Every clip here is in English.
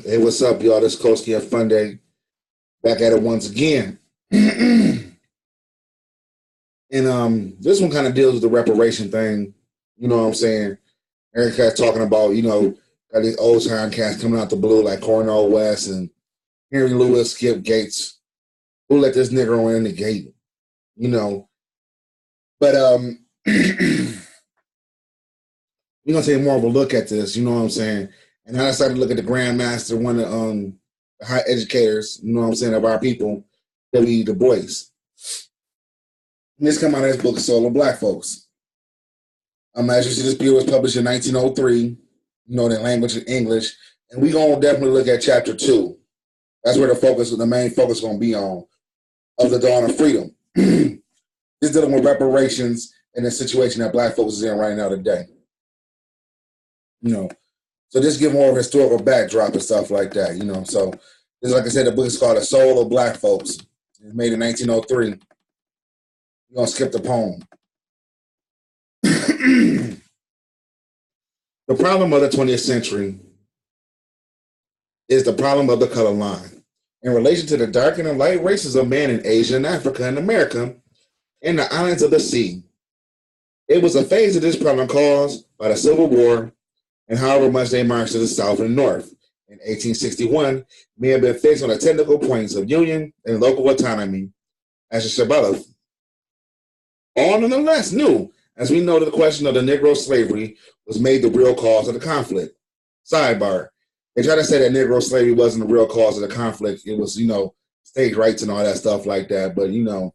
Hey, what's up, y'all? This is Koski and Funday back at it once again. And this one kind of deals with the reparation thing. You know what I'm saying? Eric Cat's talking about, got these old time cats coming out the blue like Cornell West and Henry Lewis, Skip Gates. Who let this nigger in the gate? But we're gonna take more of a look at this, you know what I'm saying? And I decided to look at the Grandmaster, one of the high educators, you know what I'm saying, of our people, W.E.B.DuBois. And this come out of his book, Soul of Black Folks. As you see, this bill was published in 1903, the language in English. And we're going to definitely look at chapter 2. That's where the main focus is going to be on, of the dawn of freedom. This dealing with reparations and the situation that black folks is in right now today. So just give more of a historical backdrop and stuff like that, So this, like I said, the book is called The Soul of Black Folks. It's made in 1903. We're going to skip the poem. The problem of the 20th century is the problem of the color line in relation to the dark and the light races of man in Asia and Africa and America and the islands of the sea. It was a phase of this problem caused by the Civil War and however much they marched to the South and North. In 1861, may have been fixed on the technical points of union and local autonomy as a Shabbat. All nonetheless knew, as we know, that the question of the Negro slavery was made the real cause of the conflict. Sidebar. They try to say that Negro slavery wasn't the real cause of the conflict. It was, state rights and all that stuff like that. But, the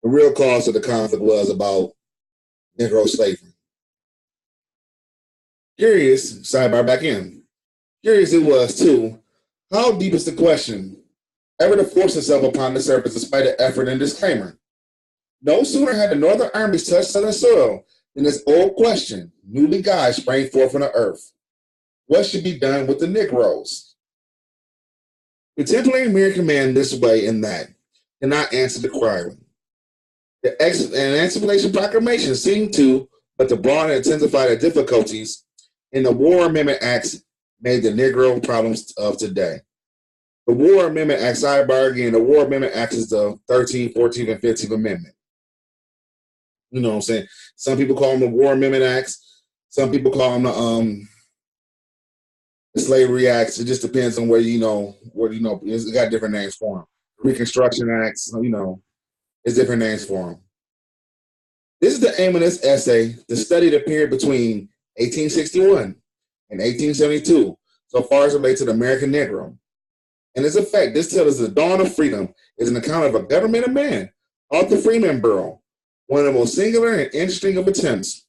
real cause of the conflict was about Negro slavery. Curious, sidebar back in. Curious it was, too, how deep is the question ever to force itself upon the surface despite the effort and disclaimer? No sooner had the Northern armies touched Southern soil than this old question, newly guised, sprang forth from the earth. What should be done with the Negroes? Contemporary American man this way and that cannot answer the query. The Emancipation Proclamation seemed to, but to broaden and intensify the difficulties in the War Amendment Acts made the Negro problems of today. The War Amendment Act, sidebar again, the War Amendment Act is the 13th, 14th, and 15th Amendment. You know what I'm saying? Some people call them the War Amendment Acts. Some people call them the Slavery Acts. It just depends on it's got different names for them. Reconstruction Acts, it's different names for them. This is the aim of this essay, to study the period between 1861 and 1872, so far as it relates to the American Negro. And its effect, this tells us the dawn of freedom is an account of a government of man, called the Freedmen Bureau, one of the most singular and interesting of attempts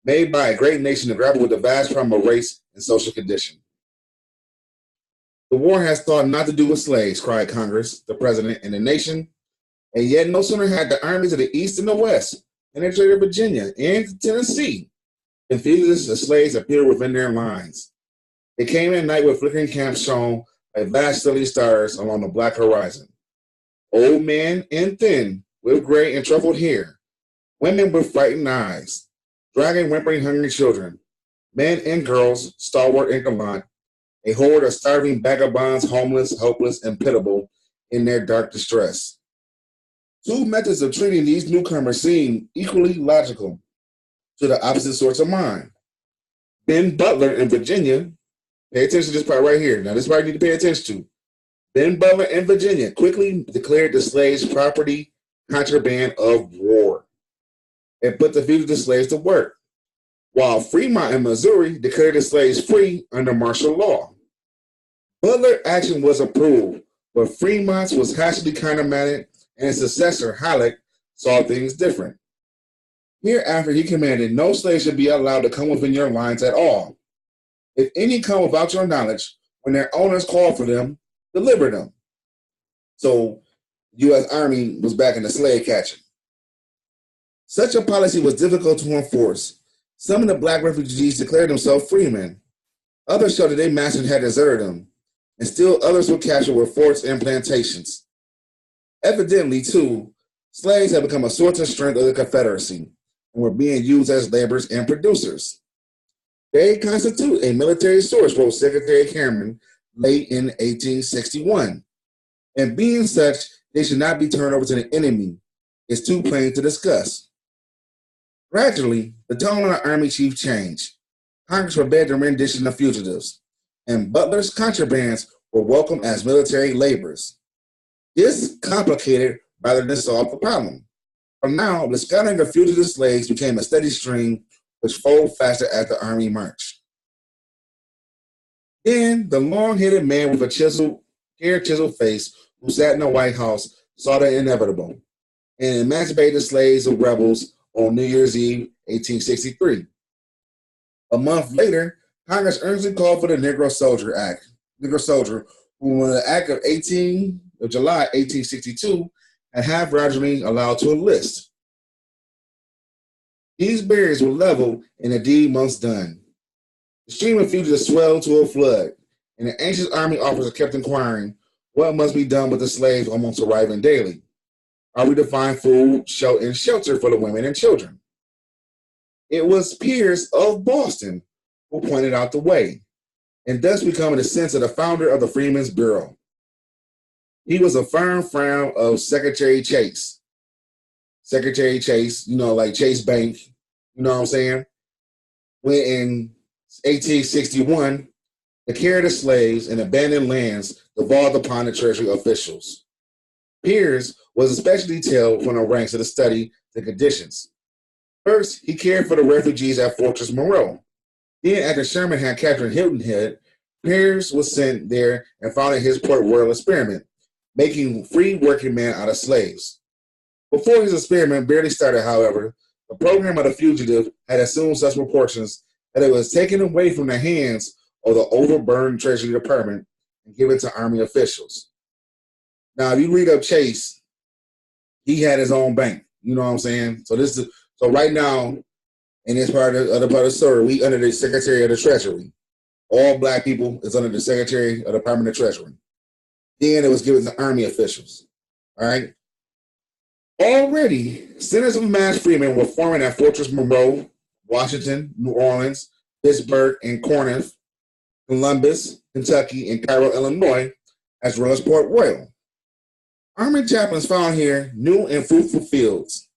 made by a great nation to grapple with the vast problem of race and social condition. The war has thought not to do with slaves, cried Congress, the president, and the nation, and yet no sooner had the armies of the East and the West penetrated Virginia and Tennessee than fugitives of slaves appeared within their lines. They came at night with flickering camps shown by vast steely stars along the black horizon. Old men and thin, with gray and truffled hair, women with frightened eyes, dragging, whimpering, hungry children, men and girls, stalwart and gallant, a horde of starving vagabonds, homeless, hopeless, and pitiable in their dark distress. Two methods of treating these newcomers seem equally logical to the opposite sorts of mind. Ben Butler in Virginia, pay attention to this part right here. Now, this part you need to pay attention to. Ben Butler in Virginia quickly declared the slaves property contraband of war and put the fugitive slaves to work, while Fremont in Missouri declared the slaves free under martial law. Butler's action was approved, but Fremont's was hastily countermanded, and his successor, Halleck, saw things different. Hereafter, he commanded no slave should be allowed to come within your lines at all. If any come without your knowledge, when their owners call for them, deliver them. So, U.S. Army was back in the slave catching. Such a policy was difficult to enforce. Some of the black refugees declared themselves freemen. Others showed that their masters had deserted them, and still others were captured with forts and plantations. Evidently, too, slaves had become a source of strength of the Confederacy and were being used as laborers and producers. They constitute a military source, wrote Secretary Cameron late in 1861. And being such, they should not be turned over to the enemy. It's too plain to discuss. Gradually, the tone of the Army chief changed. Congress forbade the rendition of fugitives, and Butler's contrabands were welcomed as military laborers. This complicated rather than solved the problem. From now, the scattering of fugitive slaves became a steady stream which flowed faster as the Army marched. Then, the long-headed man with a chiseled face who sat in the White House saw the inevitable and emancipated the slaves of rebels on New Year's Eve, 1863. A month later, Congress earnestly called for the Negro Soldier Act, who in the Act of July 1862 had half gradually allowed to enlist. These barriers were leveled and the deed once done. The stream of fugitives swelled to a flood, and the anxious Army officer kept inquiring what must be done with the slaves almost arriving daily. Are we to find food, and shelter for the women and children? It was Pierce of Boston who pointed out the way, and thus becoming the sense of the founder of the Freedmen's Bureau. He was a firm friend of Secretary Chase. Secretary Chase, like Chase Bank, you know what I'm saying? When in 1861, the care of the slaves and abandoned lands devolved upon the Treasury officials. Pierce was especially detailed from the ranks of the study the conditions. First, he cared for the refugees at Fortress Monroe. Then, after Sherman had captured Hilton Head, Pierce was sent there and founded his Port Royal experiment, making free working men out of slaves. Before his experiment barely started, however, the program of the fugitive had assumed such proportions that it was taken away from the hands of the overburdened Treasury Department and given to Army officials. Now, if you read up Chase, he had his own bank. You know what I'm saying? So right now, in this part of the story, we under the Secretary of the Treasury. All black people is under the Secretary of the Department of Treasury. Then it was given to Army officials. All right. Already, centers of mass freedmen were forming at Fortress Monroe, Washington, New Orleans, Pittsburgh, and Corinth, Columbus, Kentucky, and Cairo, Illinois, as well as Port Royal. Army chaplains found here new and fruitful fields.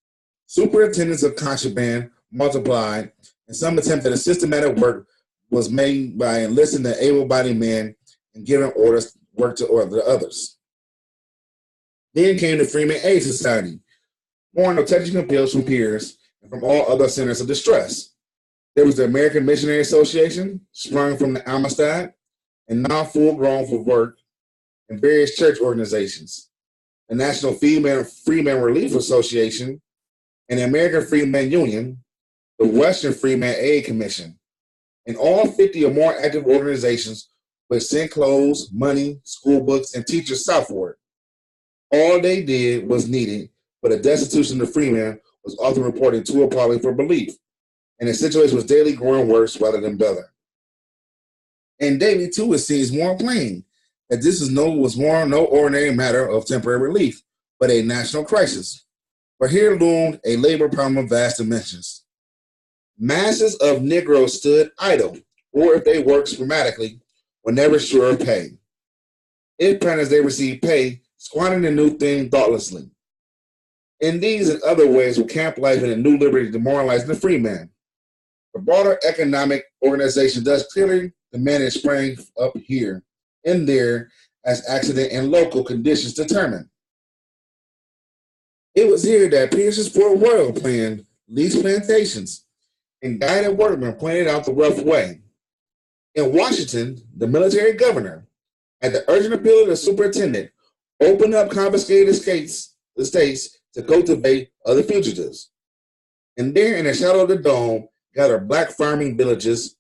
Superintendents of contraband multiplied, and some attempt at a systematic work was made by enlisting the able-bodied men and giving orders work to the others. Then came the Freedmen Aid Society, born of touching appeals from peers and from all other centers of distress. There was the American Missionary Association, sprung from the Amistad, and now full-grown for work, and various church organizations. The National Freedmen Relief Association, and the American Freedmen Union, the Western Freedmen Aid Commission, and all 50 or more active organizations which sent clothes, money, school books, and teachers southward. All they did was needed, but the destitution of the freemen was often reported too appalling for belief, and the situation was daily growing worse rather than better. And daily, too, it seems more plain that this was no ordinary matter of temporary relief, but a national crisis. For here loomed a labor problem of vast dimensions. Masses of Negroes stood idle, or if they worked sporadically, were never sure of pay. If planners they received pay, squandering the new thing thoughtlessly. In these and other ways were camp life and a new liberty demoralizing the free man. The broader economic organization thus clearly demanded sprang up here and there as accident and local conditions determined. It was here that Pierce's Port Royal planned leased plantations and guided workmen pointed out the rough way. In Washington, the military governor, at the urgent appeal of the superintendent, opened up confiscated estates to cultivate other fugitives. And there, in the shadow of the dome, gathered black farming villages.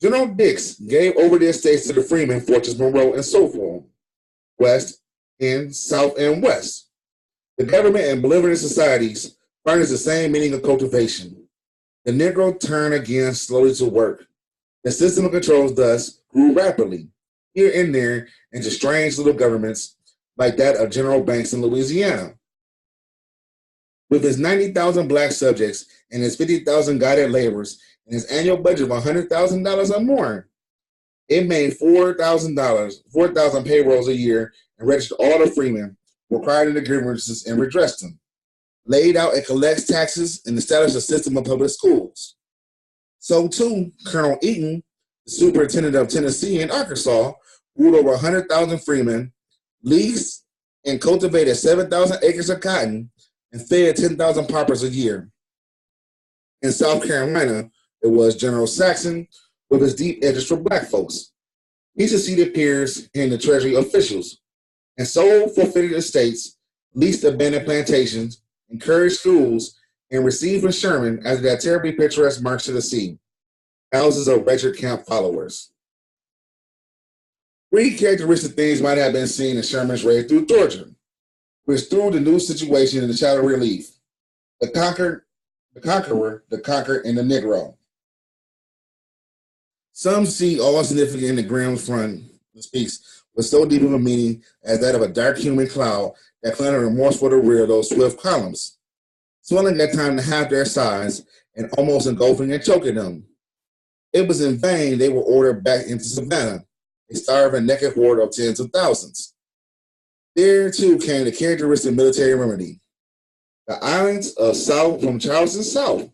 General Dix gave over the estates to the freemen, Fortress Monroe, and so forth, west and south and west. The government and benevolent societies furnished the same meaning of cultivation. The Negro turned again slowly to work. The system of controls thus grew rapidly, here and there, into strange little governments like that of General Banks in Louisiana. With his 90,000 black subjects and his 50,000 guided laborers and his annual budget of $100,000 or more, It made $4,000 payrolls a year and registered all the freemen, required the grievances and redressed them, laid out and collects taxes, and established a system of public schools. So too, Colonel Eaton, the superintendent of Tennessee and Arkansas, ruled over 100,000 freemen, leased and cultivated 7,000 acres of cotton, and fed 10,000 paupers a year. In South Carolina, it was General Saxon with his deep interest for black folks. He succeeded peers and the Treasury officials, and sold forfeited estates, leased abandoned plantations, encouraged schools, and received from Sherman after that terribly picturesque march to the sea, thousands of wretched camp followers. Three characteristic things might have been seen in Sherman's raid through Georgia, which threw the new situation into shallow relief: the conqueror, the conquered, and the Negro. Some see all significant in the Grimm front speaks with so deep of a meaning as that of a dark human cloud that clung in remorse for the rear of those swift columns, swelling at times to half their size and almost engulfing and choking them. It was in vain they were ordered back into Savannah, a starving, naked horde of tens of thousands. There, too, came the characteristic military remedy: the islands of South from Charleston south,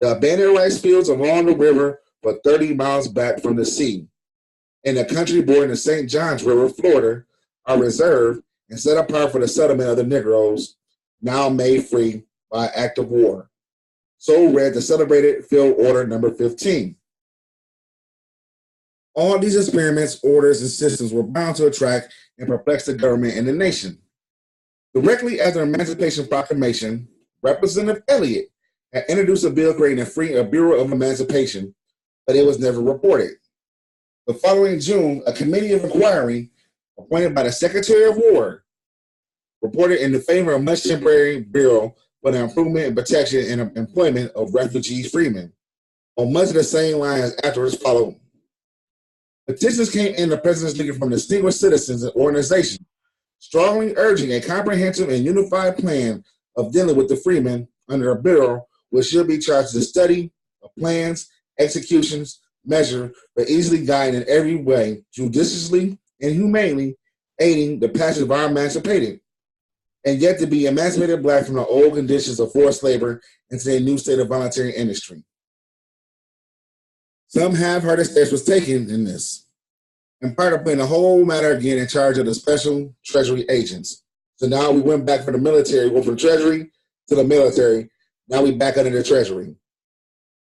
the abandoned rice fields along the river for 30 miles back from the sea, and the country bordering the St. Johns River, Florida, are reserved and set apart for the settlement of the Negroes, now made free by act of war. So read the celebrated Field Order Number 15. All these experiments, orders, and systems were bound to attract and perplex the government and the nation. Directly after the Emancipation Proclamation, Representative Eliot had introduced a bill creating a Bureau of Emancipation, but it was never reported. The following June, a committee of inquiry appointed by the Secretary of War reported in the favor of much temporary bureau for the improvement and protection and employment of refugee freemen, on much of the same lines afterwards followed. Petitions came in the President's League from distinguished citizens and organizations, strongly urging a comprehensive and unified plan of dealing with the freemen under a bureau which should be charged with the study of plans, executions, measure, but easily guided in every way, judiciously and humanely aiding the passage of our emancipated, and yet to be emancipated black from the old conditions of forced labor into a new state of voluntary industry. Some half-hearted steps was taken in this, in part of putting the whole matter again in charge of the special Treasury agents. So now we went back from the military, went from Treasury to the military. Now we back under the Treasury.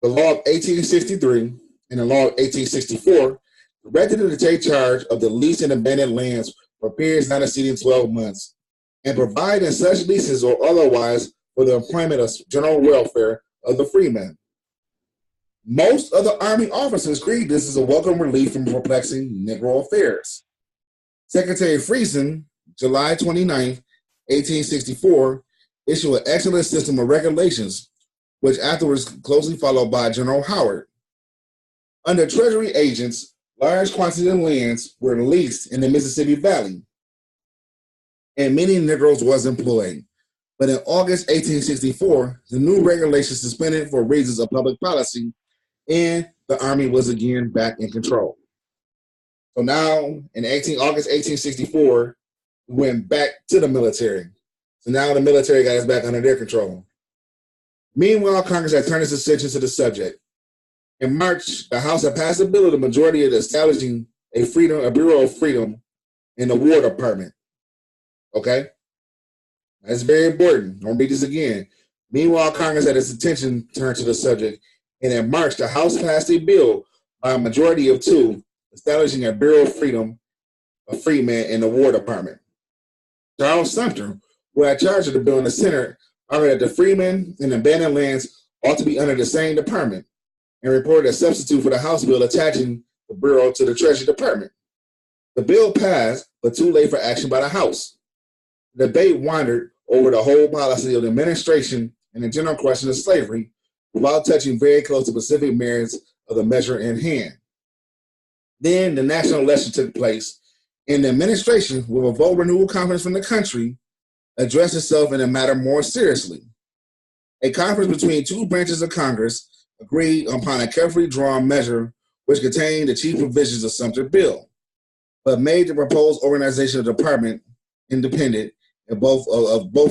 The law of 1863 and the law of 1864 directed them to take charge of the leased and abandoned lands for periods not exceeding 12 months and provide in such leases or otherwise for the employment of general welfare of the freemen. Most of the Army officers agreed this is a welcome relief from perplexing Negro affairs. Secretary Friesen, July 29, 1864, issued an excellent system of regulations, which afterwards closely followed by General Howard. Under Treasury agents, large quantities of lands were leased in the Mississippi Valley, and many Negroes was employed. But in August 1864, the new regulations suspended for reasons of public policy, and the Army was again back in control. So now, in August 1864, we went back to the military. So now the military got us back under their control. Meanwhile, Congress had turned its attention to the subject. In March, the House had passed a bill of the majority of establishing a Bureau of Freedom in the War Department. Okay? That's very important. Don't read this again. Meanwhile, Congress had its attention turned to the subject, and in March, the House passed a bill by a majority of 2 establishing a Bureau of Freedom, a freeman in the War Department. Charles Sumter, who had charge of the bill in the Senate, argued that the freemen and abandoned lands ought to be under the same department, and reported a substitute for the House bill attaching the Bureau to the Treasury Department. The bill passed, but too late for action by the House. The debate wandered over the whole policy of the administration and the general question of slavery, without touching very close to specific merits of the measure in hand. Then the national election took place, and the administration, with a vote renewal confidence from the country, addressed itself in the matter more seriously. A conference between 2 branches of Congress agreed upon a carefully drawn measure which contained the chief provisions of Sumter's bill, but made the proposed organization of the department independent of both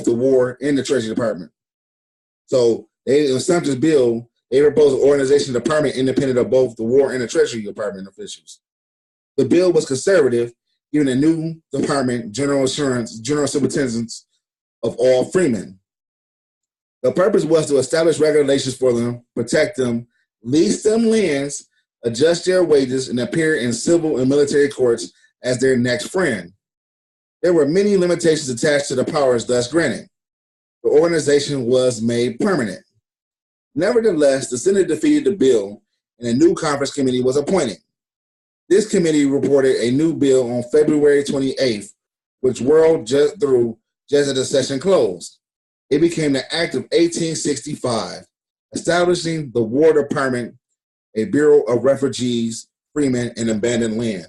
the War and the Treasury Department. So in Sumter's bill, they proposed an organization of the department independent of both the War and the Treasury Department officials. The bill was conservative, giving a new department general superintendence of all freemen. The purpose was to establish regulations for them, protect them, lease them lands, adjust their wages, and appear in civil and military courts as their next friend. There were many limitations attached to the powers thus granted. The organization was made permanent. Nevertheless, the Senate defeated the bill, and a new conference committee was appointed. This committee reported a new bill on February 28th, which whirled just as the session closed. It became the Act of 1865, establishing the War Department, a Bureau of Refugees, Freemen, and Abandoned Land.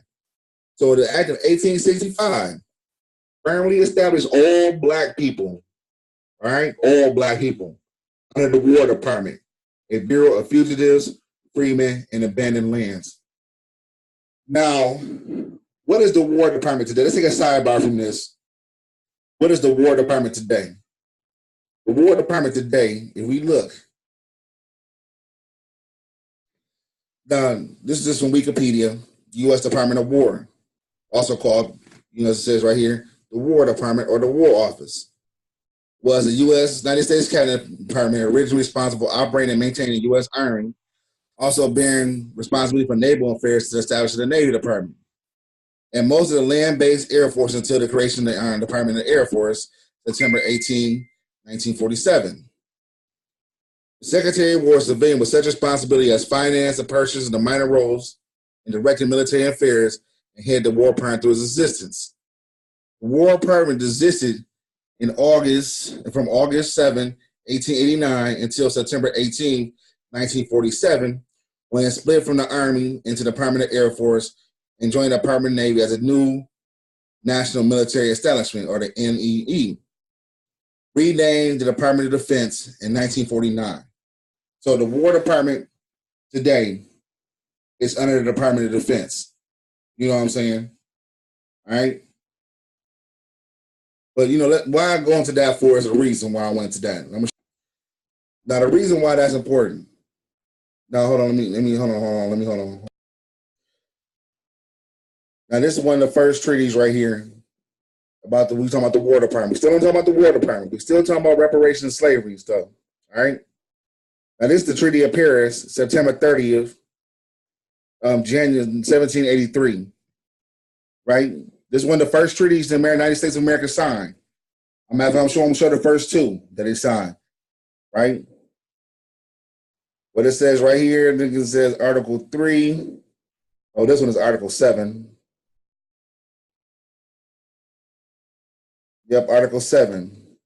So the Act of 1865 firmly established all black people, all right, all black people, under the War Department, a Bureau of Fugitives, Freemen, and Abandoned Lands. Now, what is the War Department today? Let's take a sidebar from this. What is the War Department today? The War Department today, if we look, now this is just from Wikipedia, U.S. Department of War, also called, it says right here, the War Department or the War Office, was a United States Cabinet Department originally responsible for operating and maintaining the U.S. Army, also bearing responsibility for naval affairs to establish the Navy Department, and most of the land-based Air Force until the creation of the Department of the Air Force, September 18, 1947. The Secretary of War civilian with such responsibility as finance, the purchase, and the minor roles in directing military affairs, and head the War Department through its existence. The War Department existed from August 7, 1889 until September 18, 1947, when it split from the Army into the Department of Air Force and joined the Department of Navy as a new national military establishment, or the NEE, renamed the Department of Defense in 1949. So the War Department today is under the Department of Defense. You know what I'm saying? All right? But, why I go into that for is a reason why I went to that. Now, the reason why that's important. Now, hold on. Let me hold on. Now, this is one of the first treaties right here we talking about the War Department. We still don't talk about the War Department. We still talking about reparations and slavery stuff. All right. Now, this is the Treaty of Paris, September 30th, January 1783. Right. This is one of the first treaties the United States of America signed. I'm sure the first two that they signed. Right. What it says right here, it says Article 3. Oh, this one is Article 7. Yep, Article 7.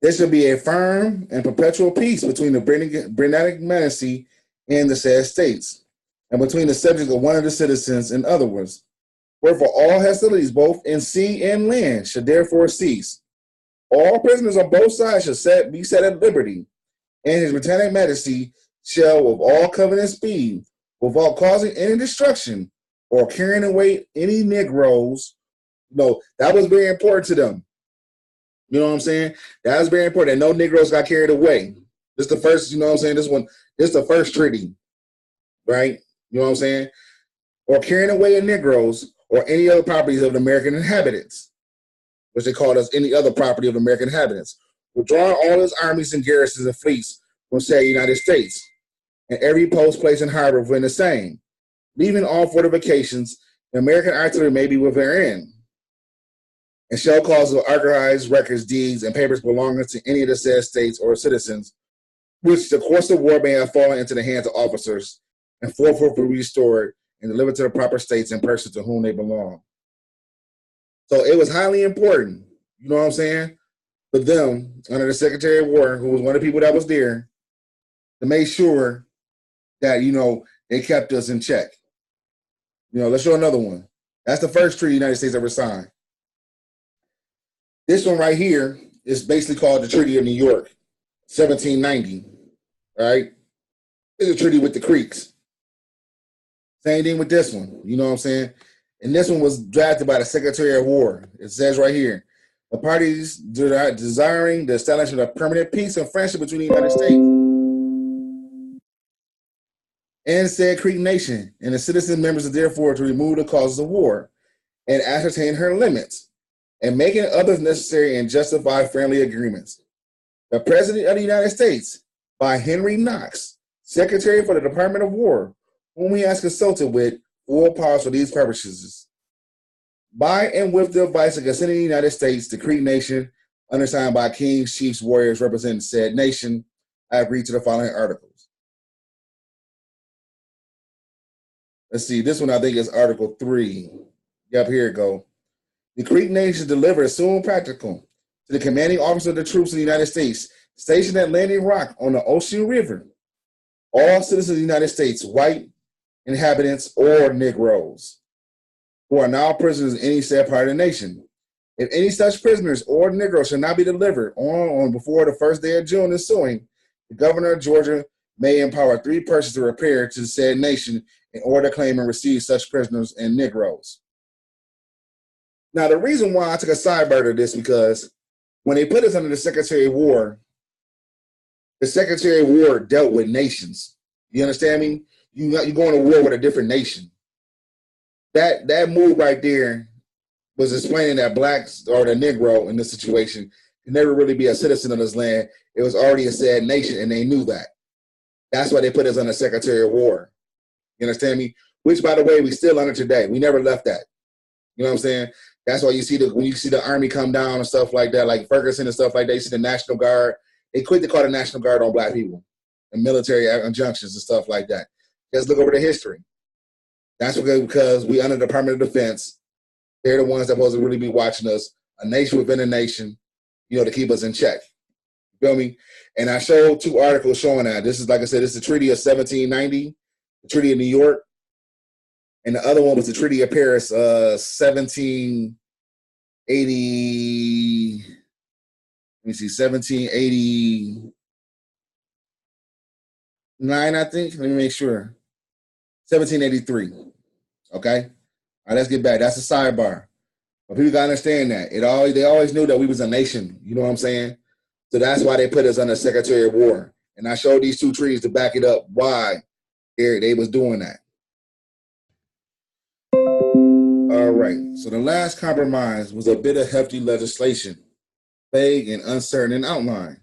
There should be a firm and perpetual peace between the Britannic Majesty and the said states, and between the subjects of one of the citizens, in other words. Wherefore all hostilities, both in sea and land, should therefore cease. All prisoners on both sides should be set at liberty, and His Britannic Majesty shall, with all covenant speed, without causing any destruction or carrying away any Negroes. No, that was very important to them. You know what I'm saying? That was very important. And no Negroes got carried away. This is the first, you know what I'm saying? This is the first treaty, right? You know what I'm saying? Or carrying away Negroes or any other properties of the American inhabitants, which they called us any other property of American inhabitants, withdrawing all his armies and garrisons and fleets from said United States, and every post, place, and harbor within the same, leaving all fortifications, the American artillery may be within, and shall cause of archives, records, deeds, and papers belonging to any of the said states or citizens, which the course of war may have fallen into the hands of officers, and forthwith be restored and delivered to the proper states and persons to whom they belong. So it was highly important, you know what I'm saying, for them, under the Secretary of War, who was one of the people that was there, to make sure that, they kept us in check. Let's show another one. That's the first treaty the United States ever signed. This one right here is basically called the Treaty of New York, 1790. All right? It's a treaty with the Creeks. Same thing with this one. You know what I'm saying? And this one was drafted by the Secretary of War. It says right here, the parties desiring the establishment of permanent peace and friendship between the United States and said Creek Nation and the citizen members are therefore to remove the causes of war and ascertain her limits and making others necessary and justify friendly agreements. The President of the United States, by Henry Knox, Secretary for the Department of War, whom he has consulted with full powers for these purposes. By and with the advice of consenting the United States, the Creek Nation, undersigned by kings, chiefs, warriors representing said nation, I agree to the following articles. Let's see, this one I think is Article 3. Yep, here it go. The Creek Nation delivered as soon practical to the commanding officer of the troops of the United States stationed at Landing Rock on the Ocean River, all citizens of the United States, white inhabitants or Negroes, who are now prisoners in any said part of the nation. If any such prisoners or Negroes shall not be delivered on before the first day of June ensuing, the governor of Georgia may empower 3 persons to repair to the said nation in order to claim and receive such prisoners and Negroes. Now, the reason why I took a sidebar to this because when they put us under the Secretary of War, the Secretary of War dealt with nations. You understand me? You're going to war with a different nation. That move right there was explaining that blacks or the Negro in this situation can never really be a citizen of this land. It was already a said nation, and they knew that. That's why they put us under Secretary of War. You understand me? Which, by the way, we still under today. We never left that. You know what I'm saying? That's why you see when you see the Army come down and stuff like that, like Ferguson and stuff like that, you see the National Guard. They quit to call the National Guard on black people and military injunctions and stuff like that. Just look over the history. That's because we under the Department of Defense. They're the ones that supposed to really be watching us, a nation within a nation, to keep us in check. You feel me? And I showed 2 articles showing that. This is, like I said, this is the Treaty of 1790, the Treaty of New York, and the other one was the Treaty of Paris, 1780. Let me see, 1789, I think. Let me make sure. 1783. Okay? All right, let's get back. That's a sidebar. But people gotta understand that. They always knew that we was a nation. You know what I'm saying? So that's why they put us under Secretary of War. And I showed these 2 treaties to back it up why they was doing that. All right. So the last compromise was a bit of hefty legislation, vague and uncertain in outline.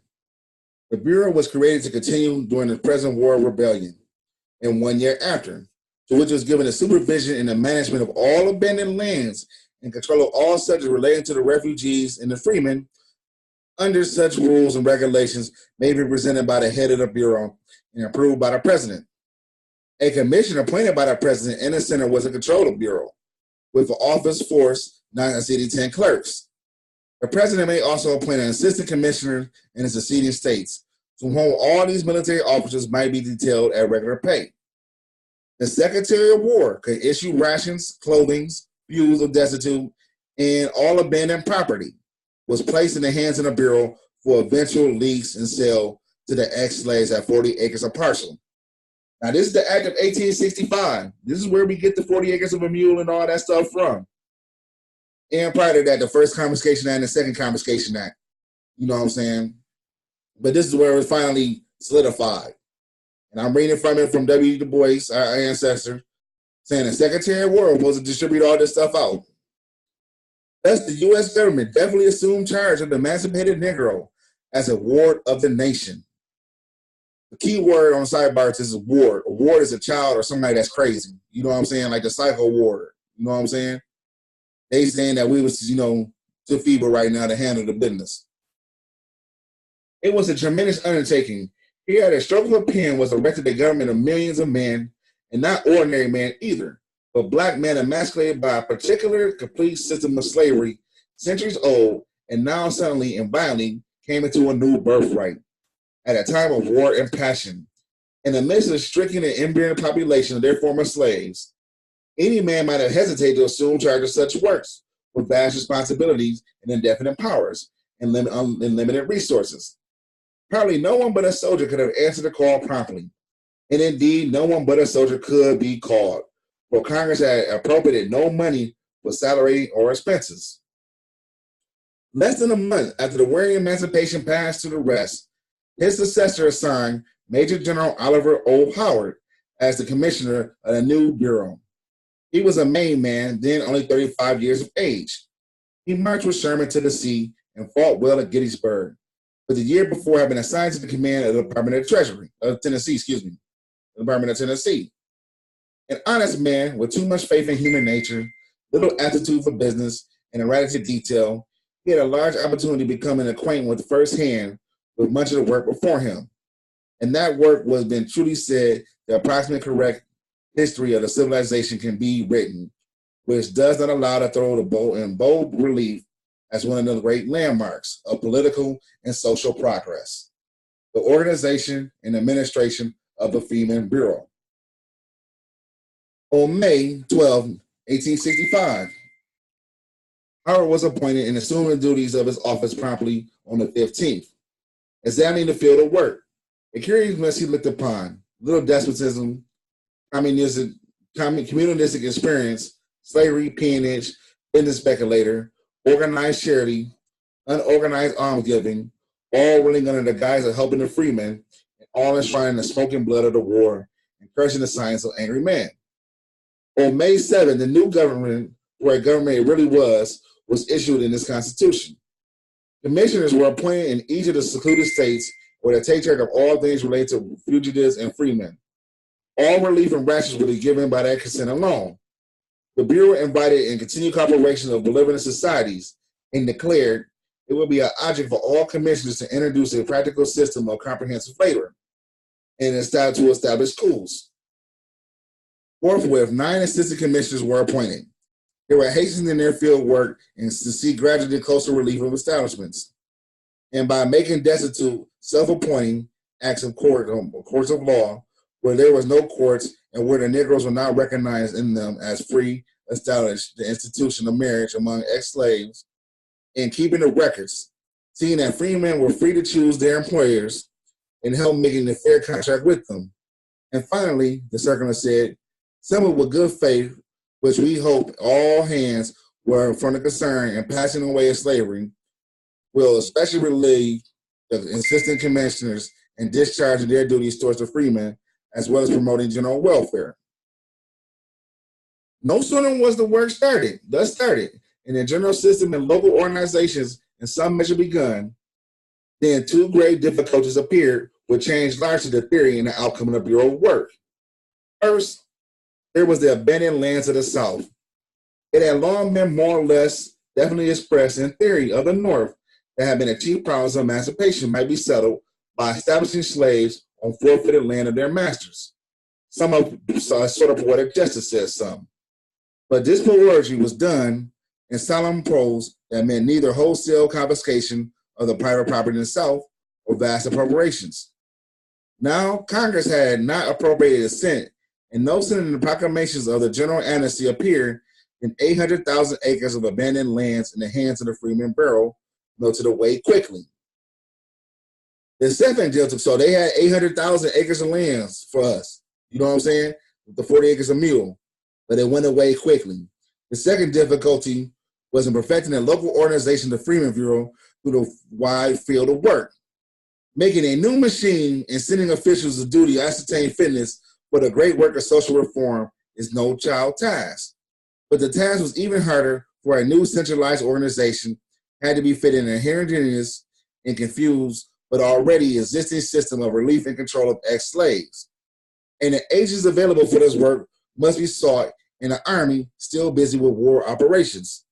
The Bureau was created to continue during the present War of Rebellion and 1 year after, to which was given the supervision and the management of all abandoned lands and control of all subjects relating to the refugees and the freemen. Under such rules and regulations may be presented by the head of the Bureau and approved by the President. A commission appointed by the President and the Senate was to control the Bureau, with an office force not exceeding 10 clerks. The President may also appoint an assistant commissioner in the succeeding states, to whom all these military officers might be detailed at regular pay. The Secretary of War could issue rations, clothing, fuels of destitute, and all abandoned property was placed in the hands of the Bureau for eventual lease and sale to the ex-slaves at 40 acres a parcel. Now, this is the Act of 1865. This is where we get the 40 acres of a mule and all that stuff from. And prior to that, the first Confiscation Act and the second Confiscation Act. You know what I'm saying? But this is where it was finally solidified. And I'm reading from it from W.E.B.DuBois, our ancestor, saying the Secretary of War was supposed to distribute all this stuff out. Thus, the U.S. government definitely assumed charge of the emancipated Negro as a ward of the nation. The key word on sidebar is ward. A ward is a child or somebody that's crazy. You know what I'm saying? Like the psycho ward. You know what I'm saying? They saying that we was, too feeble right now to handle the business. It was a tremendous undertaking. Here at a stroke of a pen was erected the government of millions of men, and not ordinary men either, but black men emasculated by a particular complete system of slavery, centuries old, and now suddenly and violently came into a new birthright. At a time of war and passion, in the midst of the stricken and inborn population of their former slaves, any man might have hesitated to assume charge of such works with vast responsibilities and indefinite powers and limited resources. Probably no one but a soldier could have answered the call promptly, and indeed no one but a soldier could be called, for Congress had appropriated no money for salary or expenses. Less than a month after the Wearing emancipation passed to the rest, his successor assigned Major General Oliver O. Howard as the commissioner of the new bureau. He was a Maine man, then only 35 years of age. He marched with Sherman to the sea and fought well at Gettysburg, but the year before had been assigned to the command of the Department of Treasury, the Department of Tennessee. An honest man with too much faith in human nature, little aptitude for business, and erratic detail, he had a large opportunity to become acquainted with firsthand with much of the work before him. And that work was been truly said, the approximate correct history of the civilization can be written, which does not allow to throw the bold relief as one of the great landmarks of political and social progress, the organization and administration of the Freedmen Bureau. On May 12, 1865, Howard was appointed and assumed the duties of his office promptly on the 15th, examining the field of work. A curious mess he looked upon: little despotism, communistic experience, slavery, peonage, business speculator, organized charity, unorganized almsgiving, all ruling under the guise of helping the freemen, and all enshrining the smoking blood of the war and cursing the science of angry man. On May 7, the new government, where a government it really was issued in this Constitution. Commissioners were appointed in each of the secluded states where they take charge of all things related to fugitives and freemen. All relief and rations will be given by that consent alone. The Bureau invited in continued cooperation of benevolent societies and declared it would be an object for all commissioners to introduce a practical system of comprehensive labor and to establish schools. Forthwith, 9 assistant commissioners were appointed. They were hastening their field work and to see gradually closer relief of establishments. And by making destitute self-appointing acts of courts of law, where there was no courts and where the Negroes were not recognized in them as free, established the institution of marriage among ex-slaves, and keeping the records, seeing that freemen were free to choose their employers and help making a fair contract with them. And finally, the circular said, "Assembled with good faith, which we hope all hands were from the concern and passing away of slavery, will especially relieve the assistant commissioners in discharging their duties towards the freemen, as well as promoting general welfare." No sooner was the work started, and the general system and local organizations in some measure begun, then 2 grave difficulties appeared, which changed largely the theory and the outcome of the Bureau work. First, there was the abandoned lands of the South. It had long been more or less definitely expressed in theory of the North that had been the chief problems of emancipation might be settled by establishing slaves on forfeited land of their masters. Some of sort of poetic justice says some. But this poetry was done in solemn prose that meant neither wholesale confiscation of the private property in the South or vast appropriations. Now, Congress had not appropriated a cent, and no cent in the proclamations of the general amnesty appeared in 800,000 acres of abandoned lands in the hands of the Freedmen Bureau melted away quickly. The second deal took, so they had 800,000 acres of lands for us, you know what I'm saying, with the 40 acres of mule, but it went away quickly. The second difficulty was in perfecting a local organization, the Freedmen Bureau, through the wide field of work. Making a new machine and sending officials to duty to ascertain fitness for the great work of social reform is no child task. But the task was even harder, for a new centralized organization had to be fit in a heterogeneous and confused but already existing system of relief and control of ex-slaves. And the agents available for this work must be sought in an army still busy with war operations.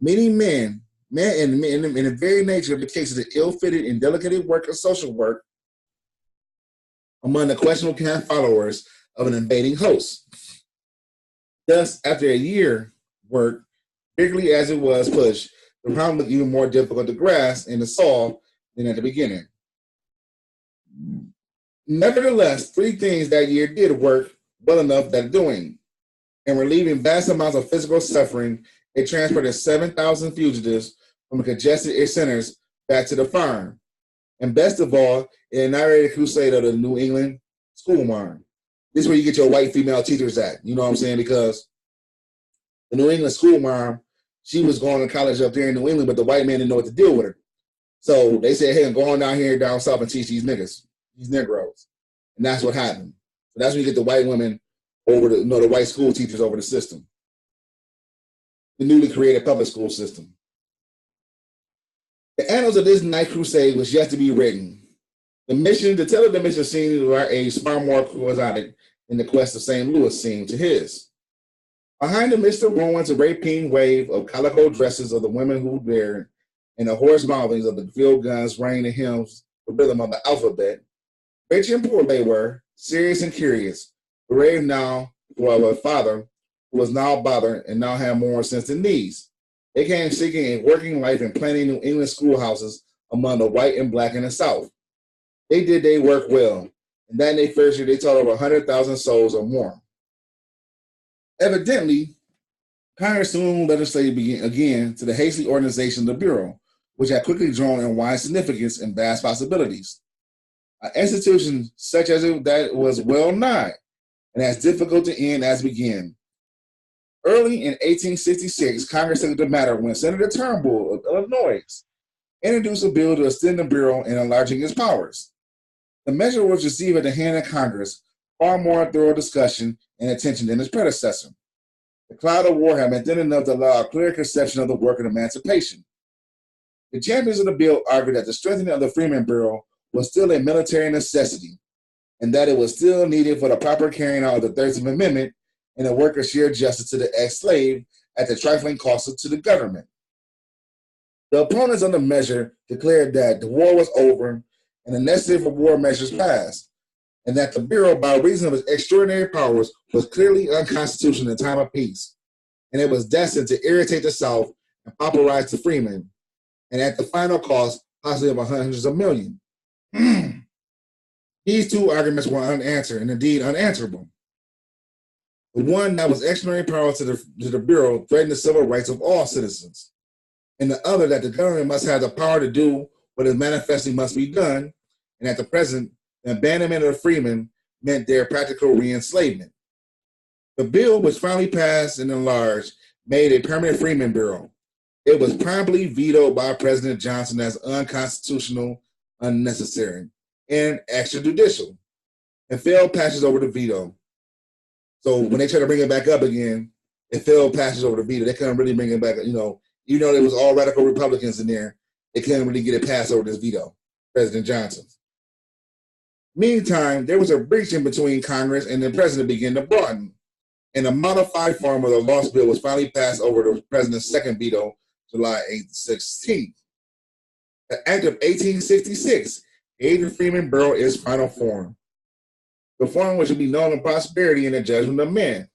Many men in the very nature of the case of the ill-fitted and delicate work of social work among the questionable kind of followers of an invading host. Thus, after a year work, bigly as it was pushed, the problem was even more difficult to grasp and to solve than at the beginning. Nevertheless, 3 things that year did work well enough that doing. In relieving vast amounts of physical suffering, it transported 7,000 fugitives from the congested centers back to the farm. And best of all, it inaugurated the crusade of the New England school marm. This is where you get your white female teachers at. You know what I'm saying? Because the New England school mom, she was going to college up there in New England, but the white man didn't know what to deal with her. So they said, hey, I'm going down here down south and teach these niggas, these Negroes. And that's what happened. So that's when you get the white women over the white school teachers over the system. The newly created public school system. The annals of this night crusade was yet to be written. The tale of the mission seemed to our age far more quixotic than the quest of St. Louis seemed to his. Behind the midst of ruins, a rapine wave of calico dresses of the women who dared, and the hoarse mouthings of the field guns rang the hymns, the rhythm of the alphabet. Rich and poor they were, serious and curious, brave now for a father who was now bothered and now had more sense than these. They came seeking a working life and planning New England schoolhouses among the white and black in the South. They did their work well, and that in their first year they taught over 100,000 souls or more. Evidently, Congress soon legislated again to the hasty organization of the Bureau, which had quickly grown in wide significance and vast possibilities. An institution such as that was well nigh and as difficult to end as begin. Early in 1866, Congress took the matter when Senator Turnbull of Illinois introduced a bill to extend the Bureau and enlarging its powers. The measure was received at the hand of Congress far more thorough discussion and attention than its predecessor. The cloud of war had been thin enough to allow a clear conception of the work of emancipation. The champions of the bill argued that the strengthening of the Freedmen Bureau was still a military necessity, and that it was still needed for the proper carrying out of the 13th Amendment and the work of sheer justice to the ex-slave at the trifling cost to the government. The opponents of the measure declared that the war was over and the necessity for war measures passed, and that the Bureau, by reason of its extraordinary powers, was clearly unconstitutional in time of peace, and it was destined to irritate the South and pauperize the freemen, and at the final cost, possibly of hundreds of millions. These two arguments were unanswered, and indeed unanswerable. The one that was extraordinary power to the Bureau threatened the civil rights of all citizens, and the other that the government must have the power to do what is manifestly must be done, and at the present, the abandonment of the freemen meant their practical re-enslavement. The bill, which finally passed and enlarged, made a permanent Freedmen Bureau. It was promptly vetoed by President Johnson as unconstitutional, unnecessary, and extrajudicial, and failed passage over the veto. So when they tried to bring it back up again, it failed passage over the veto. They couldn't really bring it back, even though there was all radical Republicans in there, they couldn't really get it passed over this veto, President Johnson. Meantime, there was a breach in between Congress and the president began to broaden, and a modified form of the lost bill was finally passed over the president's second veto, July 16th. The Act of 1866 gave the Freedmen Bureau its final form, the form which would be known in prosperity in the judgment of men.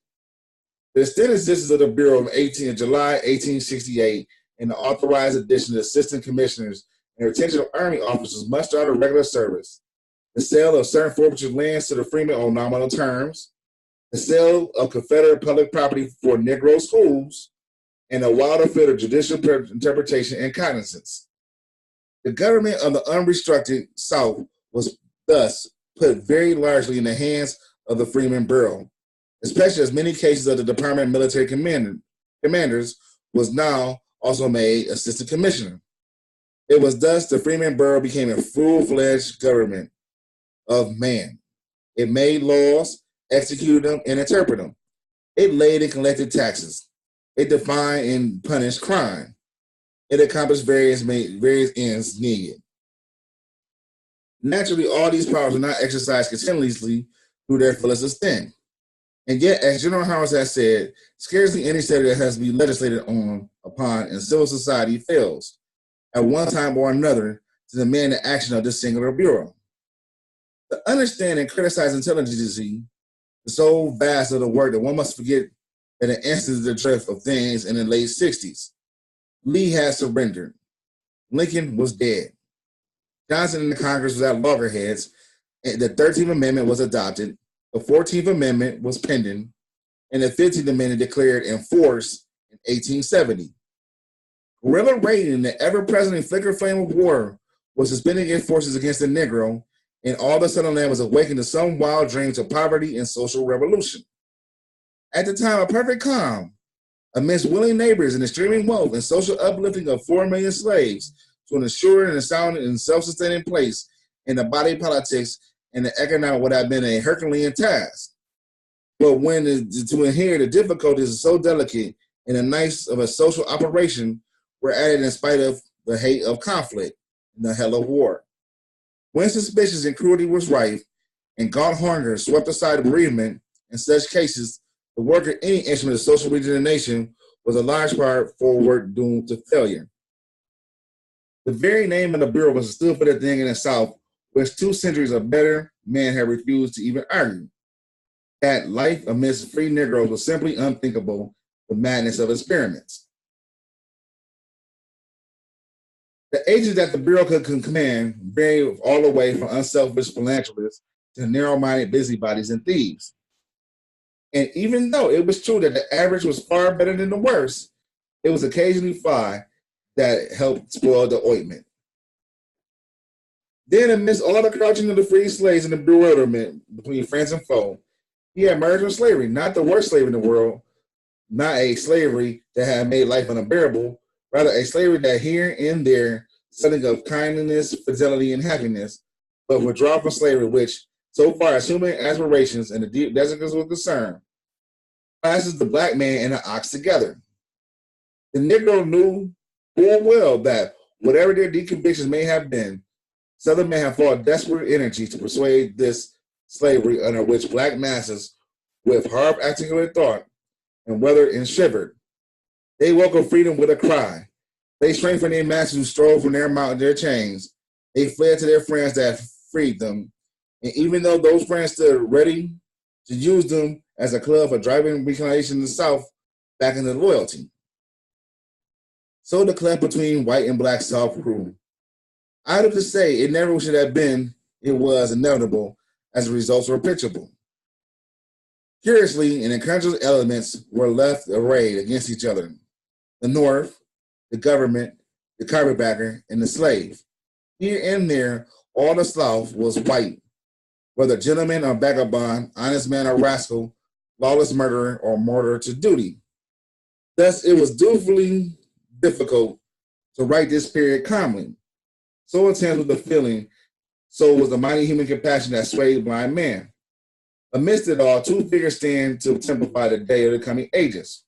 The extended existence of the Bureau of July 1868 and the authorized addition of assistant commissioners and retention of army officers mustered out of regular service, the sale of certain forfeiture lands to the freemen on nominal terms, the sale of Confederate public property for Negro schools, and a wilder field of judicial interpretation and cognizance. The government of the unrestricted South was thus put very largely in the hands of the Freedmen Bureau, especially as many cases of the Department of Military Commanders was now also made assistant commissioner. It was thus the Freedmen Bureau became a full-fledged government of man. It made laws, executed them, and interpreted them. It laid and collected taxes. It defined and punished crime. It accomplished various ends needed. Naturally, all these powers were not exercised continuously through their fullest extent. And yet, as General Howard has said, scarcely any study that has to be legislated upon in civil society fails, at one time or another, to demand the action of this singular bureau. To understand and criticize intelligently the so vast of the work that one must forget that in instance of the drift of things in the late 60s, Lee had surrendered. Lincoln was dead. Johnson and the Congress was at loggerheads. And the 13th Amendment was adopted. The 14th Amendment was pending. And the 15th Amendment declared in force in 1870. Guerrilla raiding, the ever-present flicker flame of war, was suspending its forces against the Negro and all the Southern land was awakened to some wild dreams of poverty and social revolution. At the time, a perfect calm, amidst willing neighbors and extreme wealth and social uplifting of 4 million slaves to an assured and sound and self-sustaining place in the body politics and the economic would have been a Herculean task. But when to inherit the difficulties is so delicate and the nice of a social operation were added in spite of the hate of conflict and the hell of war. When suspicions and cruelty was rife and gaunt hunger swept aside bereavement, in such cases, the work of any instrument of social regeneration was a large part for work doomed to failure. The very name of the Bureau was stood for the thing in the South, which 2 centuries of better men had refused to even argue. That life amidst free Negroes was simply unthinkable, the madness of experiments. The agents that the Bureau could command varied all the way from unselfish philanthropists to narrow-minded busybodies and thieves. And even though it was true that the average was far better than the worst, it was occasionally fly that helped spoil the ointment. Then, amidst all the crouching of the free slaves and the bewilderment between friends and foe, he had merged with slavery, not the worst slavery in the world, not a slavery that had made life unbearable, rather a slavery that here and there something of kindness, fidelity, and happiness, but withdrawal from slavery, which, so far as human aspirations and the deep designations were concerned, classes the black man and the ox together. The Negro knew full well that whatever their deep convictions may have been, Southern men have fought desperate energy to persuade this slavery under which black masses, with hard articulate thought and weathered and shivered, they welcomed freedom with a cry. They shrank from their masters who strove from their chains. They fled to their friends that freed them. And even though those friends stood ready to use them as a club for driving reconciliation in the South back into loyalty, so the cleft between white and black South grew. I have to say, it never should have been, it was inevitable, as the results were pitchable. Curiously, and unconscious elements were left arrayed against each other. The North, the government, the carpetbagger, and the slave. Here and there, all the South was white, whether gentleman or vagabond, honest man or rascal, lawless murderer or martyr to duty. Thus, it was dutifully difficult to write this period calmly. So intense was the feeling, so was the mighty human compassion that swayed the blind man. Amidst it all, 2 figures stand to exemplify the day of the coming ages.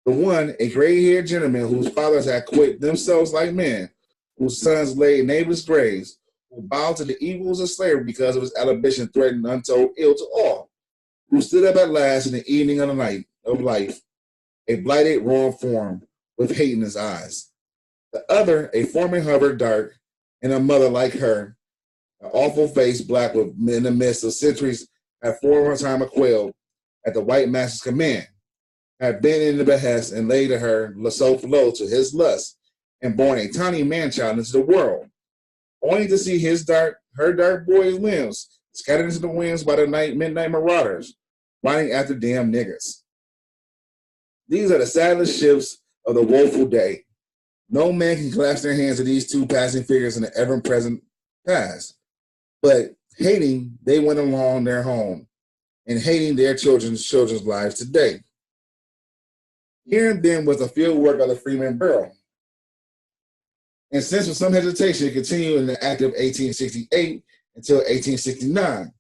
The one, a gray-haired gentleman whose fathers had quit themselves like men, whose sons lay in nameless graves, who bowed to the evils of slavery because of his ambition threatened untold ill to all, who stood up at last in the evening of the night of life, a blighted, ruined form with hate in his eyes. The other, a form in hover dark, and a mother like her, an awful face black with in the midst of centuries, had for a time a quail at the white master's command, had been in the behest and laid her so low to his lust, and born a tiny man-child into the world, only to see her dark boy's limbs scattered into the winds by the midnight marauders, riding after damn niggers. These are the saddest shifts of the woeful day. No man can clasp their hands to these 2 passing figures in the ever-present past. But hating, they went along their home, and hating their children's lives today. Here and then was the field work of the Freedmen Bureau. And since with some hesitation, it continued in the act of 1868 until 1869.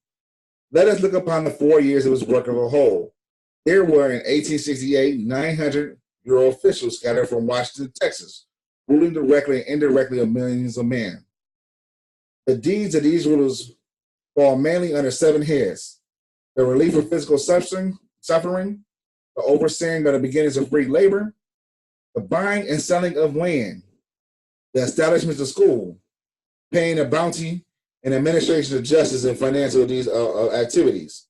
Let us look upon the 4 years of its work as a whole. There were in 1868 900 Bureau officials scattered from Washington, Texas, ruling directly and indirectly of millions of men. The deeds of these rulers fall mainly under 7 heads: the relief of physical suffering, the overseeing of the beginnings of free labor, the buying and selling of land, the establishment of school, paying a bounty, and administration of justice and financial these activities.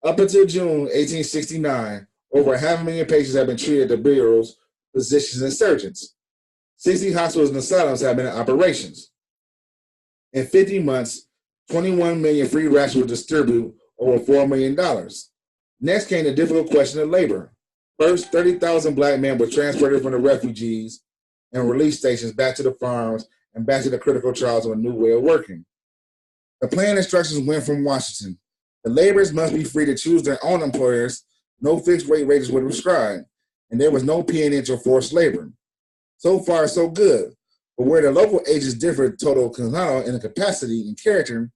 Up until June 1869, over 500,000 patients have been treated at the Bureau's physicians and surgeons. 60 hospitals and asylums have been in operations. In 50 months, 21 million free rations were distributed, over $4 million. Next came the difficult question of labor. First, 30,000 black men were transported from the refugees and relief stations back to the farms and back to the critical trials of a new way of working. The plan instructions went from Washington. The laborers must be free to choose their own employers. No fixed rate wages were prescribed, and there was no peonage or forced labor. So far, so good. But where the local agents differed total Canada in the capacity and character,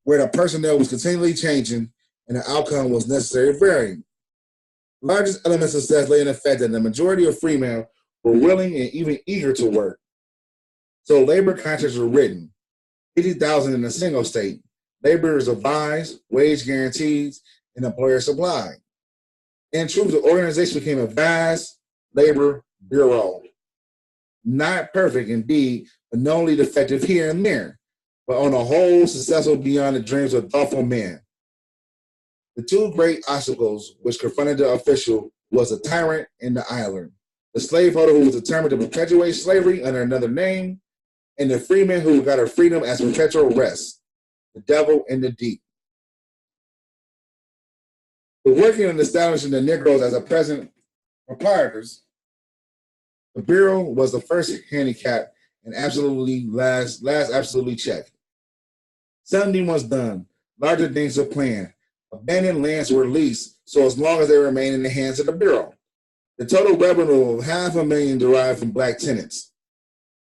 where the personnel was continually changing and the outcome was necessarily varying. The largest element of success lay in the fact that the majority of freemen were willing and even eager to work. So labor contracts were written, 50,000 in a single state, laborers advised, wage guarantees, and employer supplied. In truth, the organization became a vast labor bureau. Not perfect indeed, but not only defective here and there, but on the whole successful beyond the dreams of thoughtful men. The two great obstacles which confronted the official was the tyrant and the idler, the slaveholder who was determined to perpetuate slavery under another name, and the freeman who got her freedom as perpetual rest, the devil in the deep. The working and establishing the Negroes as a present proprietors, the Bureau was the first handicap and absolutely last absolutely checked. Something was done, larger things were planned. Abandoned lands were leased, so as long as they remained in the hands of the Bureau. The total revenue of $500,000 derived from black tenants.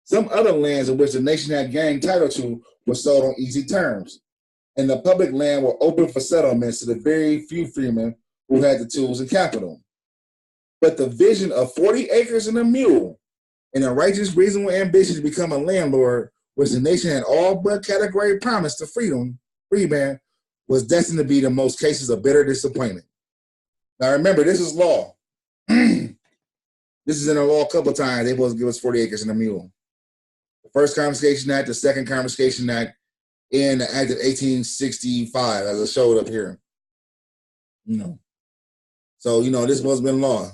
Some other lands in which the nation had gained title to were sold on easy terms, and the public land were open for settlements to the very few freemen who had the tools and capital. But the vision of 40 acres and a mule and a righteous, reasonable ambition to become a landlord, which the nation had all but categorically promised to freemen, was destined to be the most cases of bitter disappointment. Now remember, this is law. This is in the law a couple of times. They supposed to give us 40 acres and a mule. The First Confiscation Act, the Second Confiscation Act, and the Act of 1865, as I showed up here. So, this must have been law.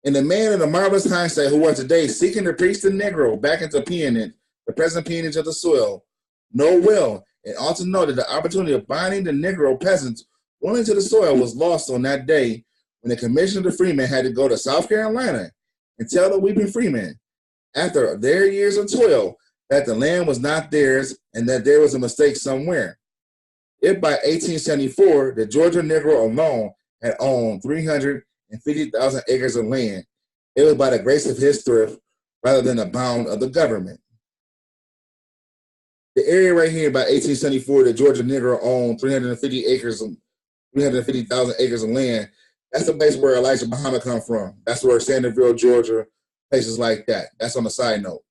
And the man of the marvelous hindsight who was today seeking to preach the Negro back into peonage, the present peonage of the soil, know well and ought to know that the opportunity of binding the Negro peasants willing to the soil was lost on that day when the Commission of the Freemen had to go to South Carolina and tell the weeping freemen, after their years of toil, that the land was not theirs and that there was a mistake somewhere. If by 1874, the Georgia Negro alone had owned 350,000 acres of land, it was by the grace of his thrift rather than the bound of the government. The area right here by 1874, the Georgia Negro owned 350,000 acres of land. That's the place where Elijah Muhammad come from. That's where Sanderville, Georgia, places like that. That's on the side note.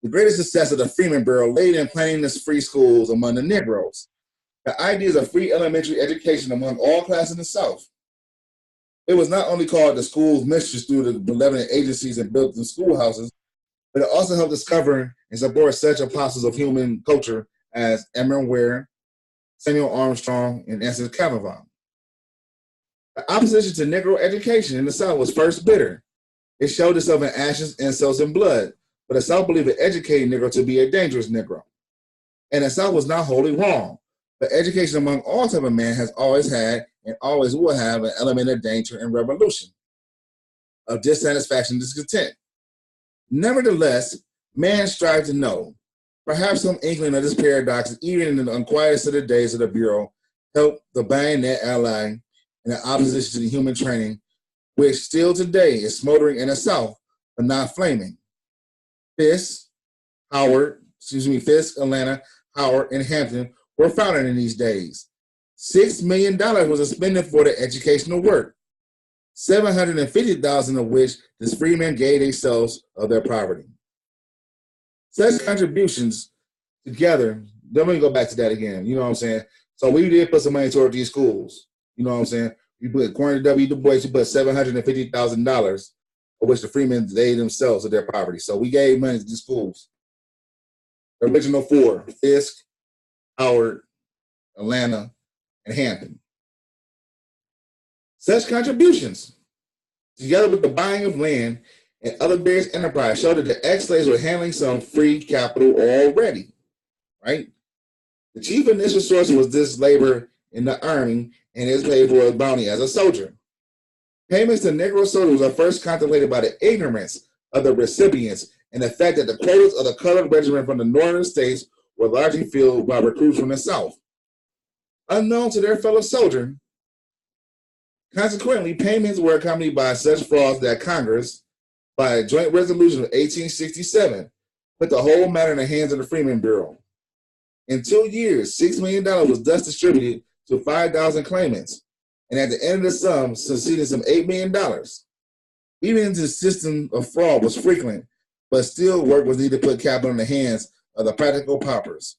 The greatest success of the Freeman Bureau laid in planting the free schools among the Negroes. The ideas of free elementary education among all classes in the South. It was not only called the school's mistress through the benevolent agencies and built in schoolhouses, but it also helped discover and support such apostles of human culture as Edmund Ware, Samuel Armstrong, and Essex Cavavon. The opposition to Negro education in the South was first bitter. It showed itself in ashes, insults, and blood, but the South believed an educated Negro to be a dangerous Negro. And the South was not wholly wrong, but education among all type of men has always had and always will have an element of danger and revolution, of dissatisfaction and discontent. Nevertheless, man strived to know. Perhaps some inkling of this paradox, even in the unquietest of the days of the Bureau, helped the bayonet ally in the opposition to the human training, which still today is smoldering in the South, but not flaming. Fisk, Atlanta, Howard, and Hampton were founded in these days. $6 million was expended for the educational work, $750,000 of which the freemen gave themselves of their poverty. Such contributions together, let me go back to that again, you know what I'm saying? So we did put some money toward these schools, you know what I'm saying? We put, according to W.E.B.DuBois, we put $750,000, of which the freemen gave themselves of their poverty. So we gave money to these schools. The original four, Fisk, Howard, Atlanta, and Hampton. Such contributions, together with the buying of land and other various enterprise, showed that the ex-slaves were handling some free capital already, right? The chief initial source was this labor in the army and his pay for his bounty as a soldier. Payments to Negro soldiers are first contemplated by the ignorance of the recipients and the fact that the quotas of the colored regiment from the northern states were largely filled by recruits from the South. Unknown to their fellow soldier, consequently, payments were accompanied by such frauds that Congress, by a joint resolution of 1867, put the whole matter in the hands of the Freedmen Bureau. In 2 years, $6 million was thus distributed to 5,000 claimants, and at the end of the sum succeeded some $8 million. Even the system of fraud was frequent, but still work was needed to put capital in the hands of the practical paupers,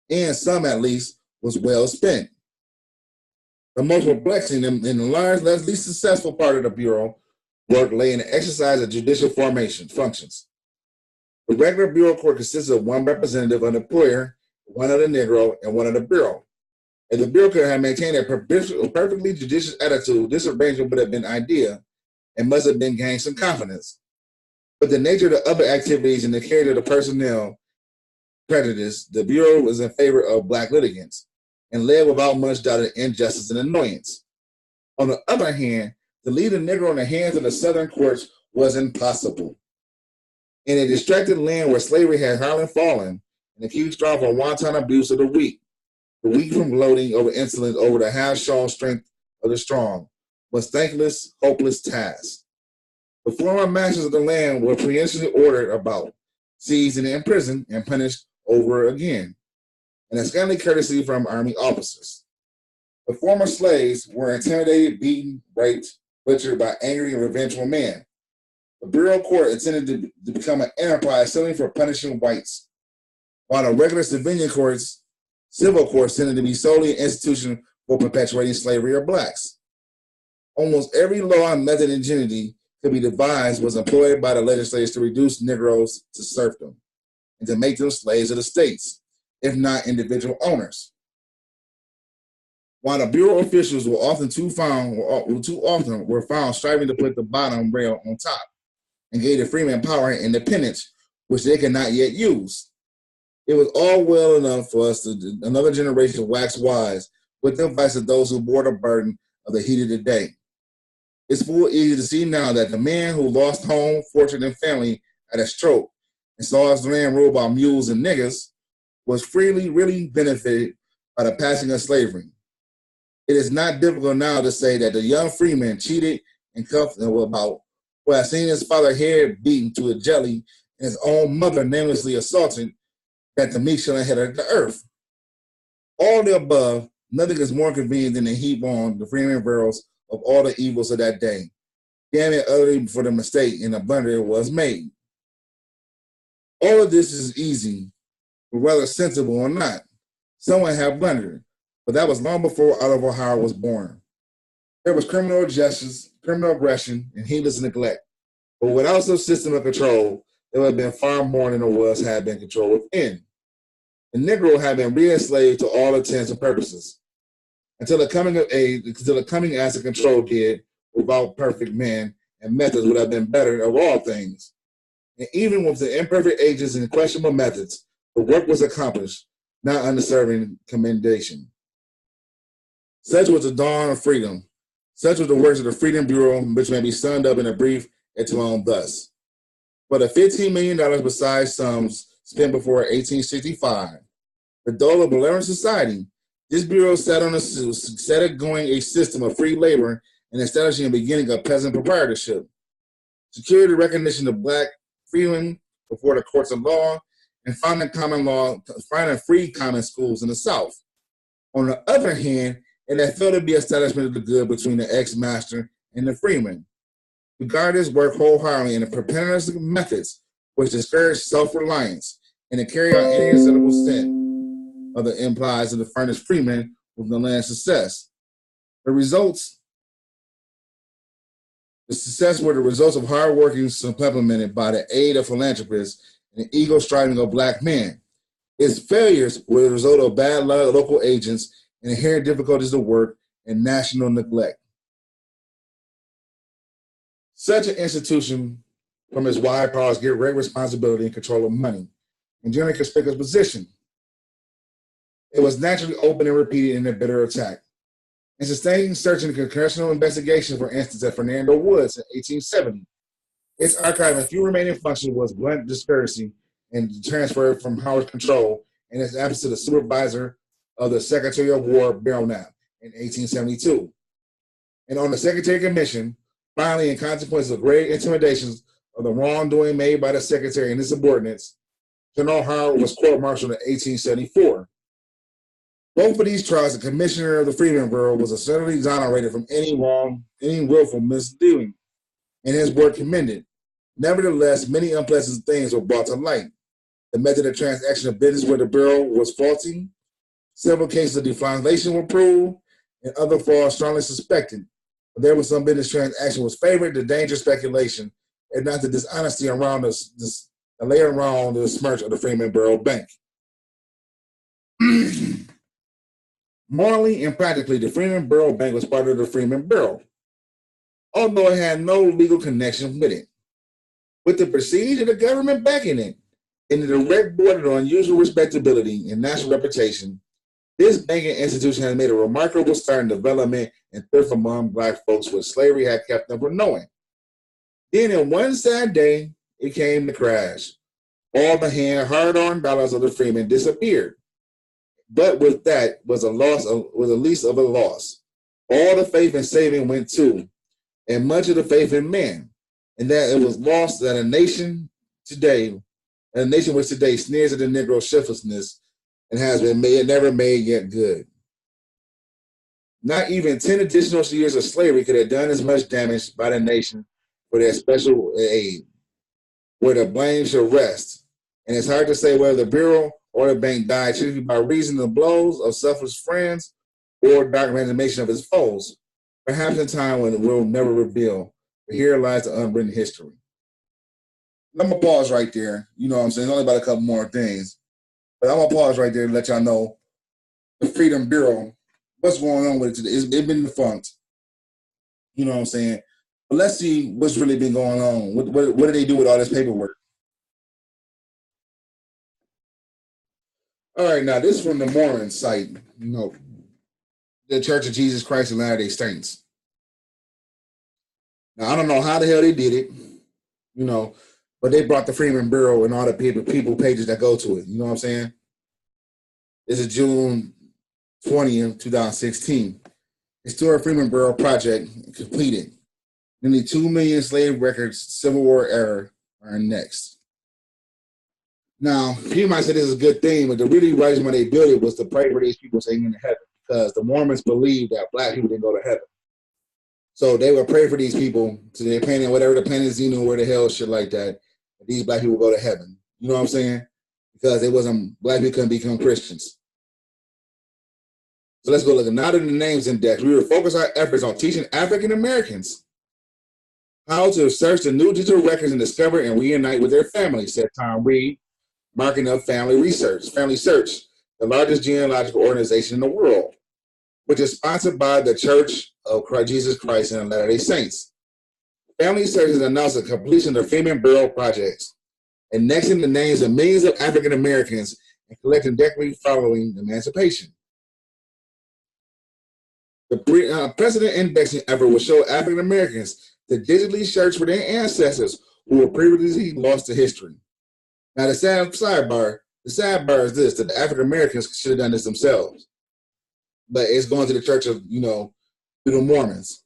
and some at least was well spent. The most perplexing and the large, least successful part of the Bureau work lay in the exercise of judicial functions. The regular Bureau court consists of one representative of the employer, one of the Negro, and one of the Bureau. If the Bureau could have maintained a perfectly judicious attitude, this arrangement would have been ideal and must have been gained some confidence. But the nature of the other activities and the character of the personnel prejudice, the Bureau was in favor of black litigants and led without much doubt of injustice and annoyance. On the other hand, to leave the Negro in the hands of the Southern courts was impossible. In a distracted land where slavery had hardly fallen, and accused strong for wanton abuse of the weak from gloating over insolence over the half-shown strength of the strong, was thankless, hopeless task. The former masters of the land were preemptively ordered about, seized and imprisoned, and punished over again, and a scantily courtesy from army officers. The former slaves were intimidated, beaten, raped, butchered by angry and revengeful men. The Bureau Court intended to become an enterprise solely for punishing whites, while the regular civil courts tended to be solely an institution for perpetuating slavery of blacks. Almost every law and method and ingenuity could be devised was employed by the legislators to reduce Negroes to serfdom and to make them slaves of the states, if not individual owners. While the Bureau officials were too often found striving to put the bottom rail on top and gave the freemen power and independence, which they could not yet use. It was all well enough for us to another generation wax wise with the advice of those who bore the burden of the heat of the day. It's full easy to see now that the man who lost home, fortune, and family at a stroke and saw his land ruled by mules and niggers was really benefited by the passing of slavery. It is not difficult now to say that the young freeman cheated and cuffed about who had seen his father's hair beaten to a jelly and his own mother namelessly assaulted, that the meek shall inherit the earth. All the above, nothing is more convenient than to heap on the freeman girls of all the evils of that day. Damn it utterly for the mistake and the blunder was made. All of this is easy, but whether sensible or not. Someone had blundered, but that was long before Oliver Howard was born. There was criminal injustice, criminal aggression, and heedless neglect. But without some system of control, there would have been far more than there had been control within. The Negro had been re-enslaved to all intents and purposes, until the coming acts of control did, without perfect men and methods, would have been better of all things. And even with the imperfect agents and questionable methods, the work was accomplished, not undeserving commendation. Such was the dawn of freedom. Such was the works of the Freedom Bureau, which may be summed up in a brief echelon thus. For the $15 million besides sums spent before 1865, the dole of benevolent society, this Bureau set going a system of free labor and establishing a beginning of peasant proprietorship, secured the recognition of black freedmen before the courts of law, and finding free common schools in the South. On the other hand, it had failed to be establishment of the good between the ex-master and the freeman. Regard this work wholeheartedly in the preparedness methods which discourage self-reliance and to carry out any acceptable stint of the implies of the furnished freeman with the land's success. The success were the results of hard working supplemented by the aid of philanthropists and the ego striving of black men. Its failures were the result of bad local agents and inherent difficulties of work and national neglect. Such an institution, from its wide powers, get great responsibility and control of money, and generally conspicuous position. It was naturally open and repeated in a bitter attack. In sustaining search and congressional investigation, for instance, at Fernando Woods in 1870, its archive and few remaining function was blunt discourtesy and transferred from Howard's control in his absence to the supervisor of the Secretary of War, Belknap, in 1872. And on the Secretary Commission, finally, in consequence of great intimidations of the wrongdoing made by the Secretary and his subordinates, General Howard was court-martialed in 1874. Both of these trials, the commissioner of the Freedmen Bureau was essentially exonerated from any willful misdoing, and his work commended. Nevertheless, many unpleasant things were brought to light. The method of transaction of business with the Bureau was faulty. Several cases of deflation were proved, and other frauds strongly suspected. But there was some business transaction was favored, the dangerous speculation, and not the dishonesty around the lay around the smirch of the Freedmen Bureau Bank. Morally and practically, the Freedmen Bureau Bank was part of the Freedmen Bureau, although it had no legal connection with it. With the prestige of the government backing it, and the direct border of unusual respectability and national reputation, this banking institution has made a remarkable start in development and thrift among Black folks, which slavery had kept them from knowing. Then, in one sad day, it came to crash. All the hard-earned dollars of the freemen disappeared. But with that was a least of a loss. All the faith in saving went too, and much of the faith in man, and that it was lost that a nation which today sneers at the Negro shiftlessness and has been never made yet good. Not even 10 additional years of slavery could have done as much damage by the nation for their special aid, where the blame should rest. And it's hard to say whether the Bureau or the bank died chiefly by reason of blows of selfless friends or dark resignation of its foes, perhaps in time when we'll never reveal. But here lies the unwritten history. I'm going to pause right there. You know what I'm saying? It's only about a couple more things. But I'm going to pause right there to let y'all know the Freedom Bureau, what's going on with it today. It's been defunct. You know what I'm saying? But let's see what's really been going on. What do they do with all this paperwork? All right, now this is from the Mormon site, the Church of Jesus Christ of Latter-day Saints. Now, I don't know how the hell they did it, but they brought the Freedmen Bureau and all the people pages that go to it. You know what I'm saying? This is June 20th, 2016. Historic Freedmen Bureau project completed. Nearly 2 million slave records, Civil War era are next. Now, you might say this is a good thing, but the really reason why they built it was to pray for these people staying in heaven, because the Mormons believe that Black people didn't go to heaven. So they would pray for these people to their planet, whatever the planet is, where the hell, shit like that. These Black people go to heaven. You know what I'm saying? Because Black people couldn't become Christians. So let's go look. Now that the names index, we will focus our efforts on teaching African Americans how to search the new digital records and discover and reunite with their families, said Tom Reed, marking up Family Search, the largest genealogical organization in the world, which is sponsored by the Church of Jesus Christ and Latter-day Saints. Family Search has announced the completion of the Freedmen Bureau projects, annexing the names of millions of African Americans and collecting decades following emancipation. The precedent indexing effort will show African Americans to digitally search for their ancestors who were previously lost to history. Now, the sidebar is this, that the African Americans should have done this themselves. But it's going to the Church of, through the Mormons.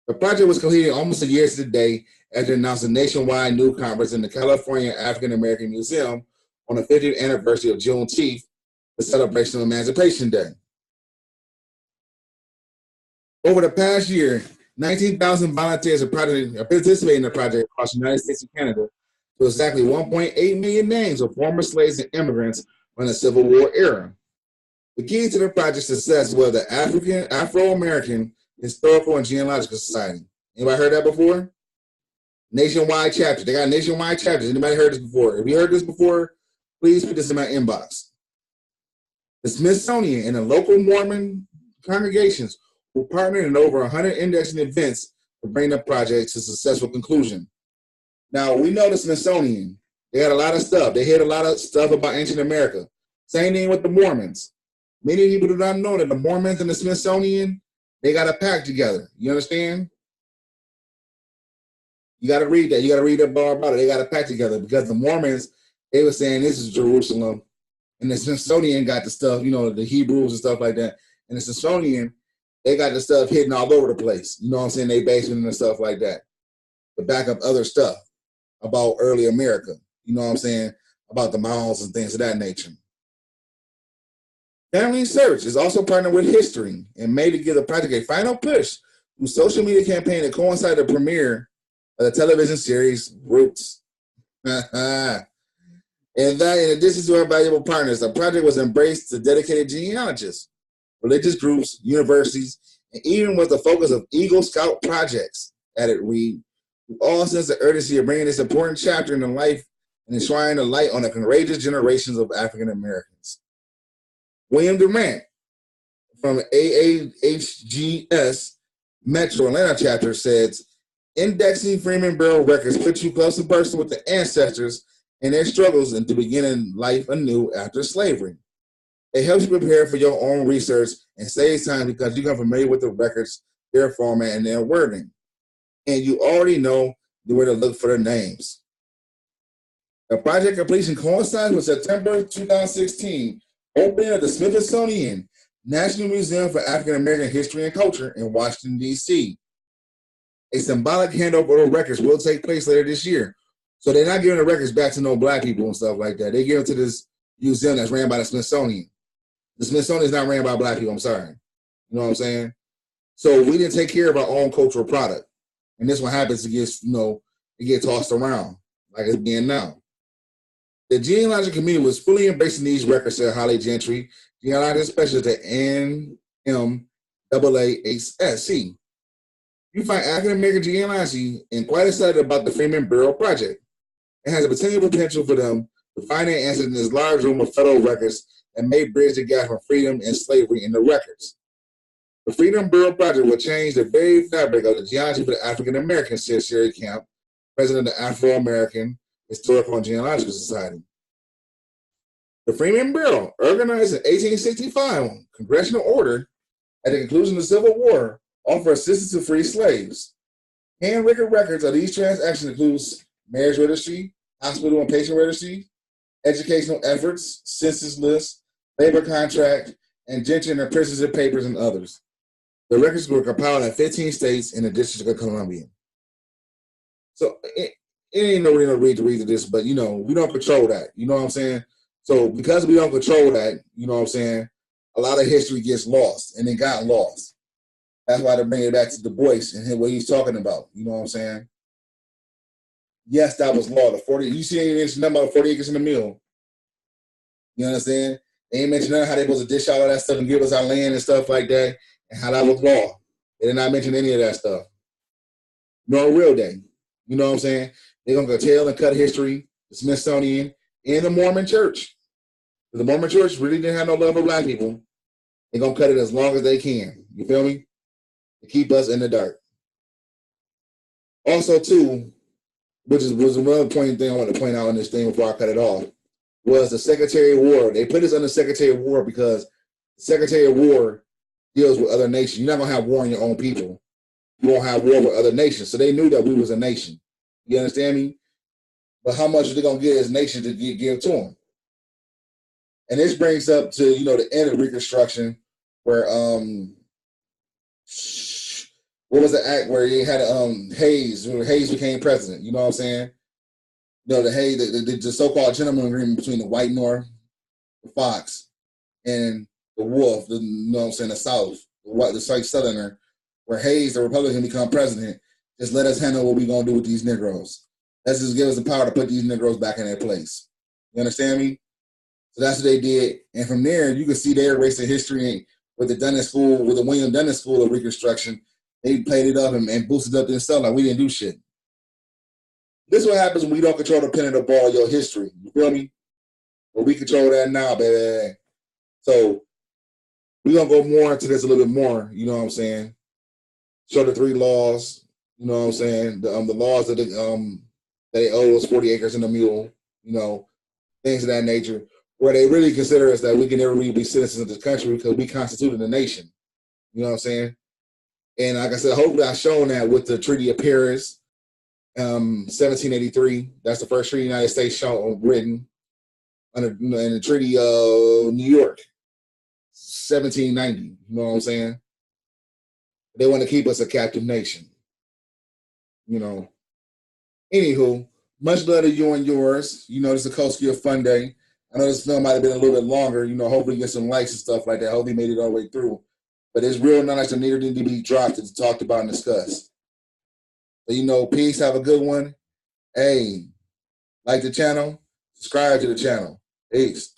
The project was completed almost a year to the day after announced a nationwide new conference in the California African American Museum on the 50th anniversary of Juneteenth, the celebration of Emancipation Day. Over the past year, 19,000 volunteers have participated in the project across the United States and Canada, to exactly 1.8 million names of former slaves and immigrants from the Civil War era. The key to the project's success was the Afro-American Historical and Genealogical Society. Anybody heard that before? Nationwide chapter. They got nationwide chapters. Anybody heard this before? If you heard this before, please put this in my inbox. The Smithsonian and the local Mormon congregations will partner in over 100 indexing events to bring the project to successful conclusion. Now, we know the Smithsonian. They had a lot of stuff. They had a lot of stuff about ancient America. Same thing with the Mormons. Many people do not know that the Mormons and the Smithsonian, they got a pact together. You understand? You got to read that. You got to read that bar about it. They got a pact together because the Mormons, they were saying this is Jerusalem. And the Smithsonian got the stuff, the Hebrews and stuff like that. And the Smithsonian, they got the stuff hidden all over the place. You know what I'm saying? They basement and stuff like that to back up other stuff about early America. You know what I'm saying? About the mounds and things of that nature. Family Search is also partnered with History and made to give the project a final push through social media campaign that coincided the premiere of the television series Roots. And that, in addition to our valuable partners, the project was embraced to dedicated genealogists, religious groups, universities, and even was the focus of Eagle Scout projects, added Reed, who all sense the urgency of bringing this important chapter in the life and enshrining the light on the courageous generations of African Americans. William Durant from AAHGS Metro Atlanta chapter says, indexing Freedmen Bureau records puts you close and personal with the ancestors and their struggles into beginning life anew after slavery. It helps you prepare for your own research and saves time because you become familiar with the records, their format, and their wording. And you already know where to look for their names. The project completion coincides with September 2016 opening of the Smithsonian National Museum for African American History and Culture in Washington, D.C. A symbolic handover of records will take place later this year. So they're not giving the records back to no black people and stuff like that. They give them to this museum that's ran by the Smithsonian. The Smithsonian is not ran by black people, I'm sorry. You know what I'm saying? So we didn't take care of our own cultural product. And this one happens to get, it get tossed around like it's being now. The genealogical community was fully embracing these records, said Holly Gentry, genealogical specialist at NMAAHSC. You find African American genealogy and quite excited about the Freedmen Bureau project. It has a potential for them to find their answers in this large room of federal records and may bridge the gap from freedom and slavery in the records. The Freedmen Bureau project will change the very fabric of the genealogy for the African Americans, said Sherry Camp, president of the Afro-American Historical and Genealogical Society. The Freedmen Bureau, organized in 1865 on congressional order at the conclusion of the Civil War, offer assistance to free slaves. Handwritten records of these transactions includes marriage registry, hospital and patient registry, educational efforts, census lists, labor contract, indenture and apprenticeship papers, and others. The records were compiled in 15 states in the District of Columbia. So it ain't nobody no read to this, but we don't control that. You know what I'm saying? So because we don't control that, you know what I'm saying, a lot of history gets lost, and it got lost. That's why they're bringing it back to Du Bois and what he's talking about. You know what I'm saying? Yes, that was law. The 40. You see any mention nothing about 40 acres in the mill? You understand? They ain't mention how they supposed to dish out all that stuff and give us our land and stuff like that, and how that was law. They did not mention any of that stuff. Nor will they. You know what I'm saying? They're gonna curtail and cut history, the Smithsonian, and the Mormon Church. The Mormon Church really didn't have no love for black people. They're gonna cut it as long as they can. You feel me? To keep us in the dark. Also, too, was another point thing I want to point out in this thing before I cut it off, was the Secretary of War. They put us under Secretary of War because the Secretary of War deals with other nations. You're not gonna have war on your own people. You won't have war with other nations. So they knew that we was a nation. You understand me? But how much are they gonna get as nations to give to them? And this brings up to the end of Reconstruction, where what was the act where he had Hayes, when Hayes became president? You know what I'm saying? The Hayes, the so-called gentleman agreement between the white North, the Fox, and the Wolf, the South, the Southerner, where Hayes, the Republican, become president. Just let us handle what we're gonna do with these Negroes. Let's just give us the power to put these Negroes back in their place. You understand me? So that's what they did. And from there, you can see their erasing history with the Dunning School, with the William Dunning School of Reconstruction. They played it up and boosted up themselves like we didn't do shit. This is what happens when we don't control the pen and the ball of your history. You feel me? But we control that now, baby. So we're going to go more into this a little bit more, you know what I'm saying? Show the 3 laws, you know what I'm saying? The laws that they owe us 40 acres and a mule, things of that nature, where they really consider us that we can never really be citizens of this country because we constituted a nation. You know what I'm saying? And like I said, hopefully I've shown that with the Treaty of Paris, 1783. That's the first treaty the United States written. in the Treaty of New York, 1790. You know what I'm saying? They want to keep us a captive nation. You know. Anywho, much love to you and yours. You know, this is a Koski of Fun Day. I know this film might have been a little bit longer. You know, hopefully get some likes and stuff like that. Hopefully made it all the way through. But it's real nice and needed to be dropped and talked about and discussed. So, you know, peace. Have a good one. Hey, like the channel, subscribe to the channel. Peace.